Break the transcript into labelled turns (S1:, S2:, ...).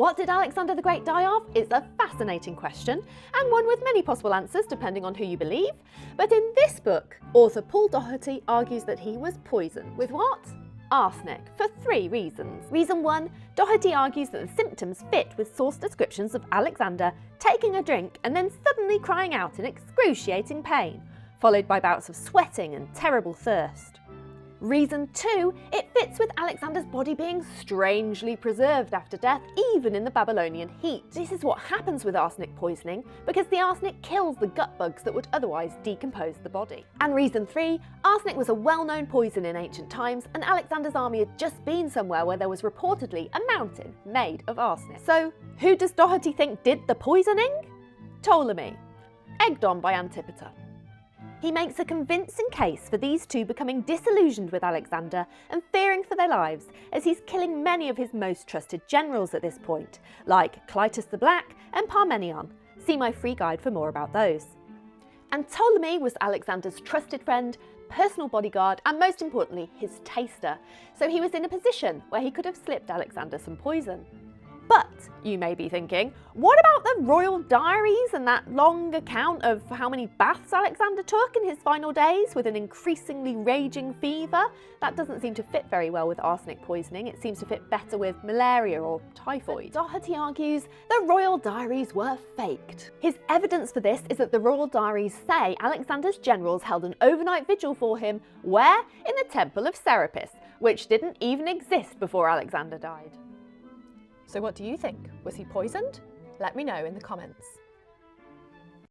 S1: What did Alexander the Great die of? It's a fascinating question, and one with many possible answers depending on who you believe. But in this book, author Paul Doherty argues that he was poisoned. With what? Arsenic, for 3 reasons. Reason 1, Doherty argues that the symptoms fit with source descriptions of Alexander taking a drink and then suddenly crying out in excruciating pain, followed by bouts of sweating and terrible thirst. Reason 2, it fits with Alexander's body being strangely preserved after death, even in the Babylonian heat. This is what happens with arsenic poisoning, because the arsenic kills the gut bugs that would otherwise decompose the body. And reason 3, arsenic was a well-known poison in ancient times, and Alexander's army had just been somewhere where there was reportedly a mountain made of arsenic. So, who does Doherty think did the poisoning? Ptolemy, egged on by Antipater. He makes a convincing case for these two becoming disillusioned with Alexander and fearing for their lives, as he's killing many of his most trusted generals at this point, like Clytus the Black and Parmenion. See my free guide for more about those. And Ptolemy was Alexander's trusted friend, personal bodyguard, and most importantly, his taster, so he was in a position where he could have slipped Alexander some poison. But, you may be thinking, what about the royal diaries and that long account of how many baths Alexander took in his final days with an increasingly raging fever? That doesn't seem to fit very well with arsenic poisoning. It seems to fit better with malaria or typhoid. Doherty argues the royal diaries were faked. His evidence for this is that the royal diaries say Alexander's generals held an overnight vigil for him, where? In the temple of Serapis, which didn't even exist before Alexander died. So what do you think? Was he poisoned? Let me know in the comments.